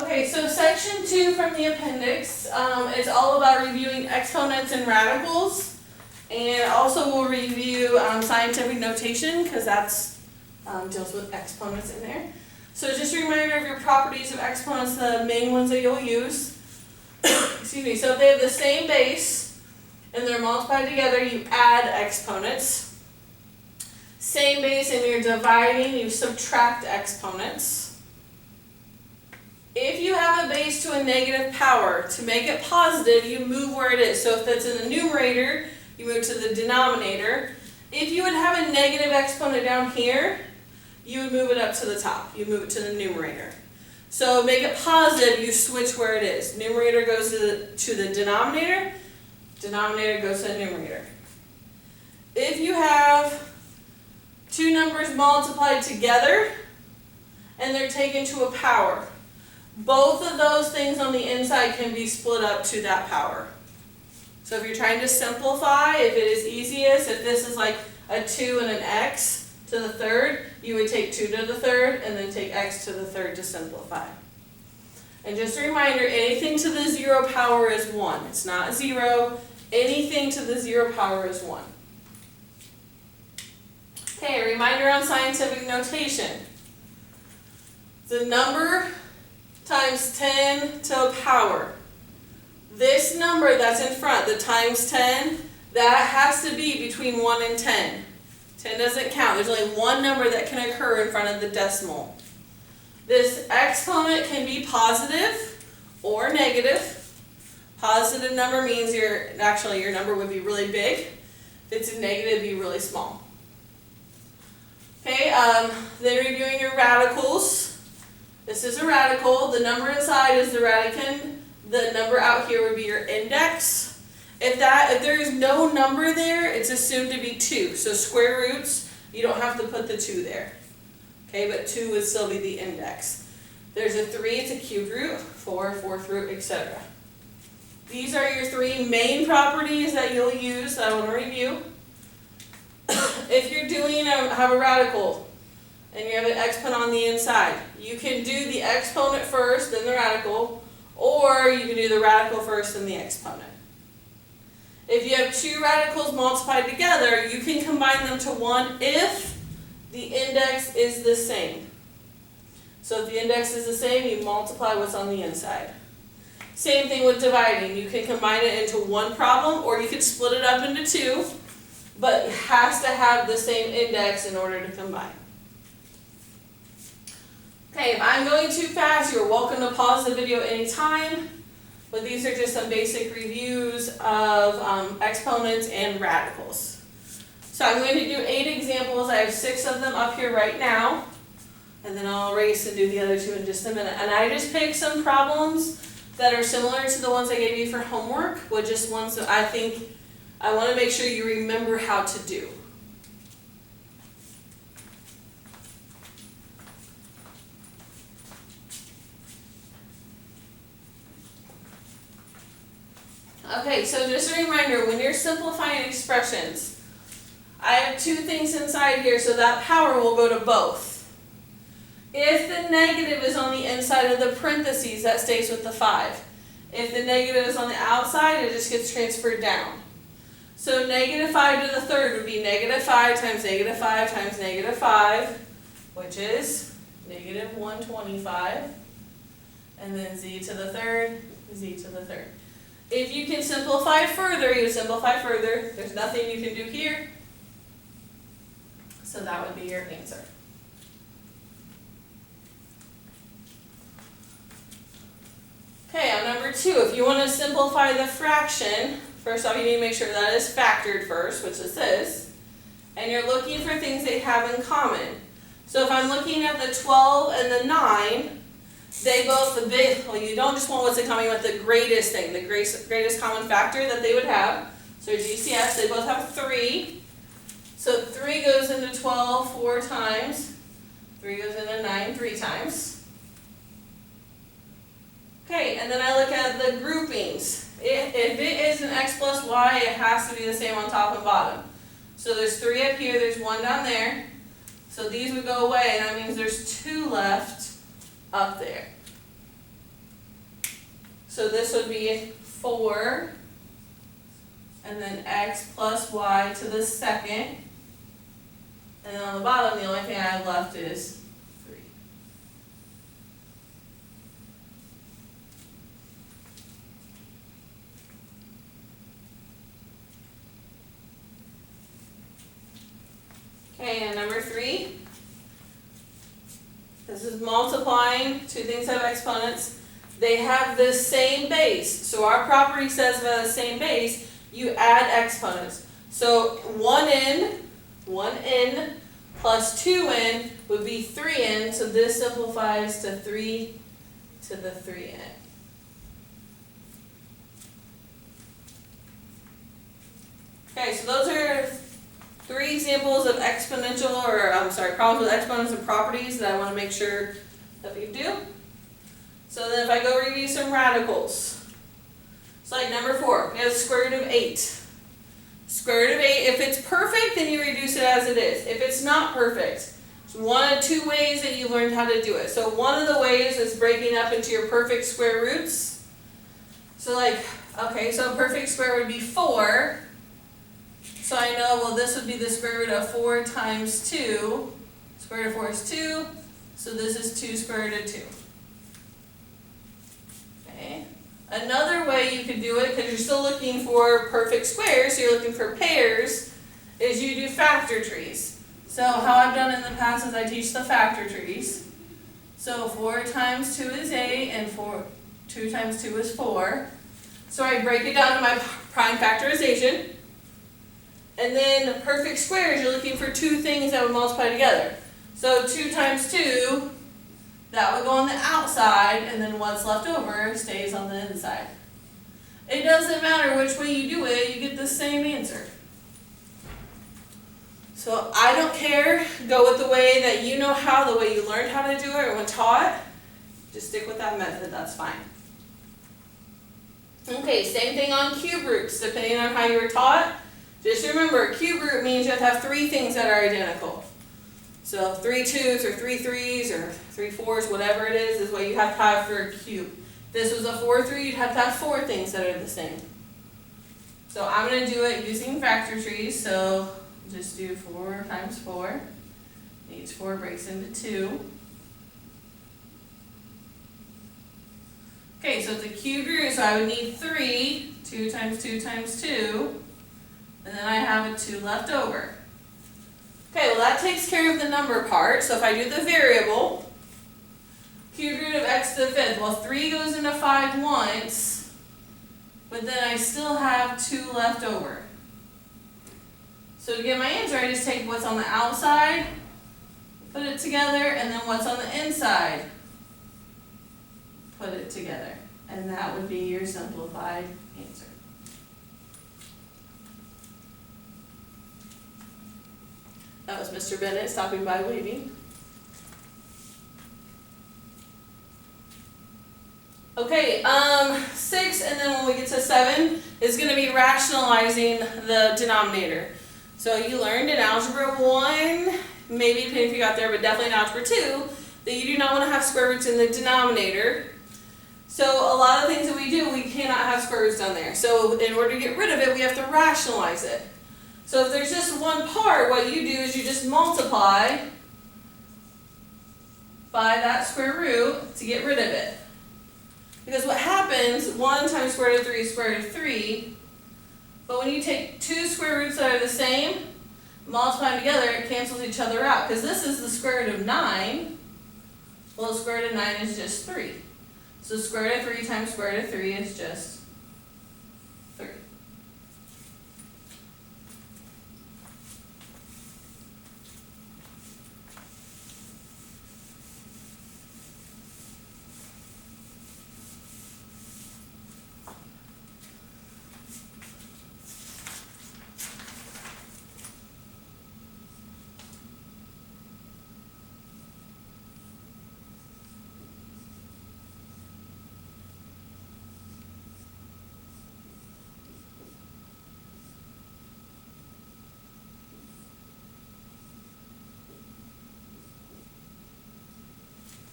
Okay, so section 2 from the appendix is all about reviewing exponents and radicals, and also we'll review scientific notation because that's deals with exponents in there. So just a reminder of your properties of exponents, the main ones that you'll use. Excuse me. So if they have the same base and they're multiplied together, you add exponents. Same base and you're dividing, you subtract exponents. If you have a base to a negative power, to make it positive, you move where it is. So if that's in the numerator, you move to the denominator. If you would have a negative exponent down here, you would move it up to the top. You move it to the numerator. So make it positive, you switch where it is. Numerator goes to the denominator, denominator goes to the numerator. If you have two numbers multiplied together and they're taken to a power, both of those things on the inside can be split up to that power. So if you're trying to simplify, if it is easiest, if this is like a 2 and an x to the third, you would take 2 to the third and then take x to the third to simplify. And just a reminder, anything to the 0 power is 1. It's not 0. Anything to the 0 power is 1. Okay, a reminder on scientific notation. The number times 10 to a power. This number that's in front, the times 10, that has to be between 1 and 10. 10 doesn't count. There's only one number that can occur in front of the decimal. This exponent can be positive or negative. Positive number means your number would be really big. If it's a negative, it'd be really small. Okay, then reviewing your radicals. This is a radical. The number inside is the radicand. The number out here would be your index. If there is no number there, it's assumed to be 2. So square roots, you don't have to put the 2 there. Okay, but 2 would still be the index. There's a 3, it's a cubed root, 4, fourth root, etc. These are your 3 main properties that you'll use that I want to review. If you're have a radical and you have an exponent on the inside, you can do the exponent first, then the radical, or you can do the radical first, then the exponent. If you have 2 radicals multiplied together, you can combine them to 1 if the index is the same. So if the index is the same, you multiply what's on the inside. Same thing with dividing. You can combine it into one problem, or you could split it up into 2, but it has to have the same index in order to combine. Okay, if I'm going too fast, you're welcome to pause the video anytime. But these are just some basic reviews of exponents and radicals. So I'm going to do 8 examples. I have 6 of them up here right now. And then I'll erase and do the other 2 in just a minute. And I just picked some problems that are similar to the ones I gave you for homework, but just ones that I think I want to make sure you remember how to do. Okay, so just a reminder, when you're simplifying expressions, I have 2 things inside here, so that power will go to both. If the negative is on the inside of the parentheses, that stays with the 5. If the negative is on the outside, it just gets transferred down. So negative 5 to the third would be negative 5 times negative 5 times negative 5, which is negative 125. And then z to the third, z to the third. If you can simplify further, you simplify further. There's nothing you can do here. So that would be your answer. Okay, on number 2, if you want to simplify the fraction, first off you need to make sure that is factored first, which is this. And you're looking for things they have in common. So if I'm looking at the 12 and the 9, they both, you don't just want what's in common, you want the greatest thing, the greatest common factor that they would have. So GCS, they both have 3. So 3 goes into 12 4 times. 3 goes into 9 3 times. Okay, and then I look at the groupings. If it is an x plus y, it has to be the same on top and bottom. So there's 3 up here, there's 1 down there. So these would go away, and that means there's 2 left up there. So this would be 4, and then x plus y to the second. And then on the bottom, the only thing I have left is 3. Okay, and number 3. This is multiplying two things that have exponents. They have the same base. So our property says if they have the same base, you add exponents. So 1n plus 2n would be 3n. So this simplifies to 3 to the 3n. Okay, so those are 3 examples of exponential, problems with exponents and properties that I want to make sure that we do. So then if I go review some radicals. So like number 4, we have the square root of 8. Square root of 8, if it's perfect, then you reduce it as it is. If it's not perfect, it's one of 2 ways that you learned how to do it. So one of the ways is breaking up into your perfect square roots. So so a perfect square would be 4. So I know, well, this would be the square root of 4 times 2. Square root of 4 is 2. So this is 2 square root of 2. Okay. Another way you could do it, because you're still looking for perfect squares, so you're looking for pairs, is you do factor trees. So how I've done in the past is I teach the factor trees. So 4 times 2 is 8, and 2 times 2 is 4. So I break it down to my prime factorization. And then perfect squares, you're looking for 2 things that would multiply together. So 2 times 2, that would go on the outside, and then what's left over stays on the inside. It doesn't matter which way you do it, you get the same answer. So I don't care, go with the way that you know how, the way you learned how to do it or were taught. Just stick with that method, that's fine. Okay, same thing on cube roots, depending on how you were taught. Just remember, cube root means you have to have 3 things that are identical. So 3 2s or 3 3s or 3 4s, whatever it is what you have to have for a cube. If this was a 4 3, you'd have to have 4 things that are the same. So I'm going to do it using factor trees. So just do 4 times 4. Each 4 breaks into 2. Okay, so it's a cube root, so I would need 3. 2 times 2 times 2. And then I have a 2 left over. Okay, well that takes care of the number part. So if I do the variable, cube root of x to the 5th, well 3 goes into 5 once, but then I still have 2 left over. So to get my answer, I just take what's on the outside, put it together, and then what's on the inside, put it together. And that would be your simplified answer. That was Mr. Bennett stopping by waving. Okay, 6, and then when we get to 7, is going to be rationalizing the denominator. So you learned in Algebra 1, maybe depending if you got there, but definitely in Algebra 2, that you do not want to have square roots in the denominator. So a lot of things that we do, we cannot have square roots down there. So in order to get rid of it, we have to rationalize it. So if there's just one part, what you do is you just multiply by that square root to get rid of it. Because what happens, 1 times square root of 3 is square root of 3, but when you take 2 square roots that are the same, multiply them together, it cancels each other out. Because this is the square root of 9, well the square root of 9 is just 3. So square root of 3 times square root of 3 is just 3.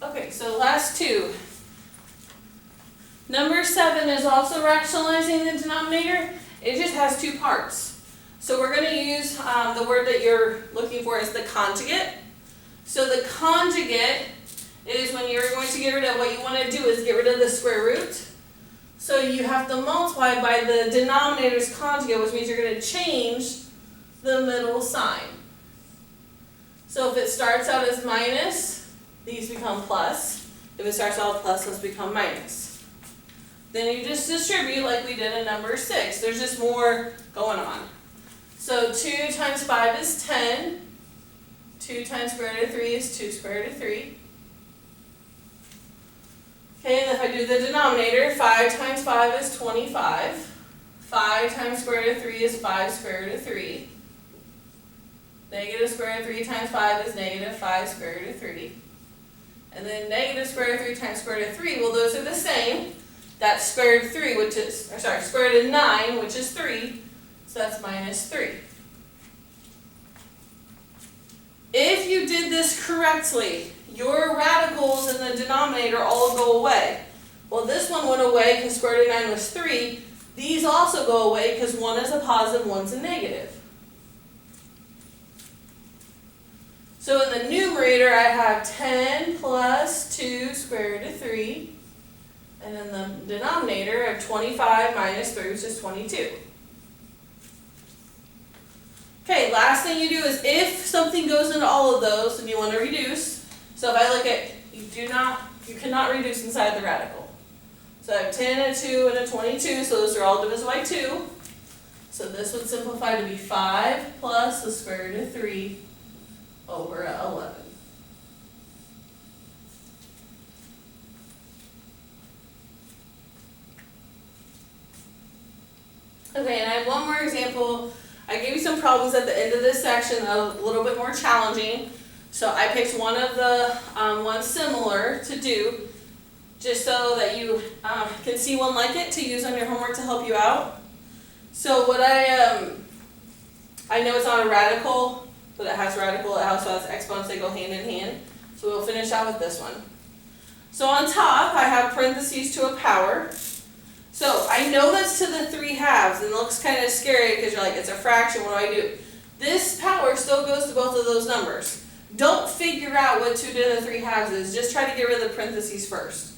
Okay, so last 2. Number 7 is also rationalizing the denominator. It just has 2 parts. So we're going to use the word that you're looking for is the conjugate. So the conjugate is when you're going to get rid of, what you want to do is get rid of the square root. So you have to multiply by the denominator's conjugate, which means you're going to change the middle sign. So if it starts out as minus, these become plus. If it starts out with plus, those become minus. Then you just distribute like we did in number 6. There's just more going on. So 2 times 5 is 10. 2 times square root of 3 is 2 square root of 3. Okay, and if I do the denominator, 5 times 5 is 25. 5 times square root of 3 is 5 square root of 3. Negative square root of 3 times 5 is negative 5 square root of 3. And then negative square root of 3 times square root of 3, well, those are the same. That's square root of 3, which is, or sorry, square root of 9, which is 3. So that's minus 3. If you did this correctly, your radicals in the denominator all go away. Well, this one went away because square root of 9 was 3. These also go away because one is a positive, one's a negative. So in the numerator, I have 10 plus 2 square root of 3. And in the denominator, I have 25 minus 3, which is 22. Okay, last thing you do is if something goes into all of those and you want to reduce, so if I look at, you cannot reduce inside the radical. So I have 10, a 2, and a 22, so those are all divisible by 2. So this would simplify to be 5 plus the square root of 3 over 11. Okay, and I have one more example. I gave you some problems at the end of this section that are a little bit more challenging. So I picked one of the ones similar to do, just so that you can see one like it to use on your homework to help you out. So what I know it's not a radical, but it has radical, it also has exponents, they go hand in hand. So we'll finish out with this one. So on top, I have parentheses to a power. So I know that's to the 3 halves, and it looks kind of scary because you're like, it's a fraction, what do I do? This power still goes to both of those numbers. Don't figure out what 2 to the 3 halves is, just try to get rid of the parentheses first.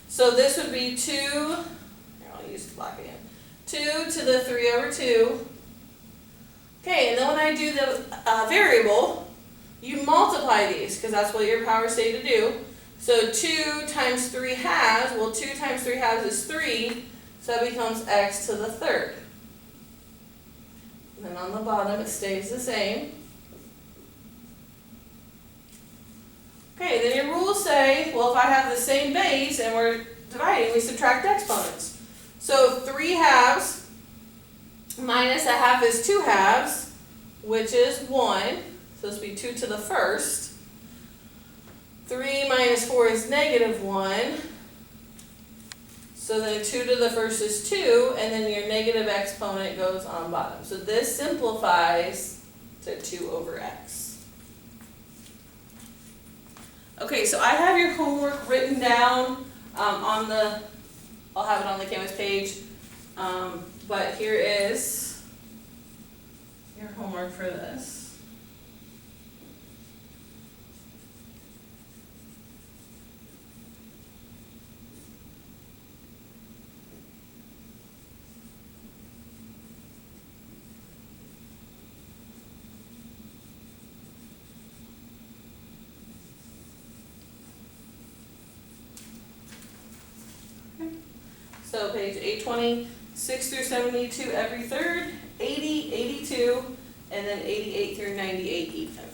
So this would be 2, here I'll use the block again, 2 to the 3 over 2. Okay, and then when I do the variable, you multiply these, because that's what your powers say to do. So 2 times 3 halves, well 2 times 3 halves is 3, so that becomes x to the 3rd. And then on the bottom it stays the same. Okay, then your rules say, well, if I have the same base and we're dividing, we subtract exponents. So 3 halves minus a half is 2 halves, which is 1. So this would be 2 to the 1st. 3 minus 4 is negative 1. So then 2 to the 1st is 2, and then your negative exponent goes on bottom. So this simplifies to 2 over x. Okay, so I have your homework written down on the, I'll have it on the Canvas page, but here is your homework for this. So page 820, 6 through 72 every third, 80, 82, and then 88 through 98 even.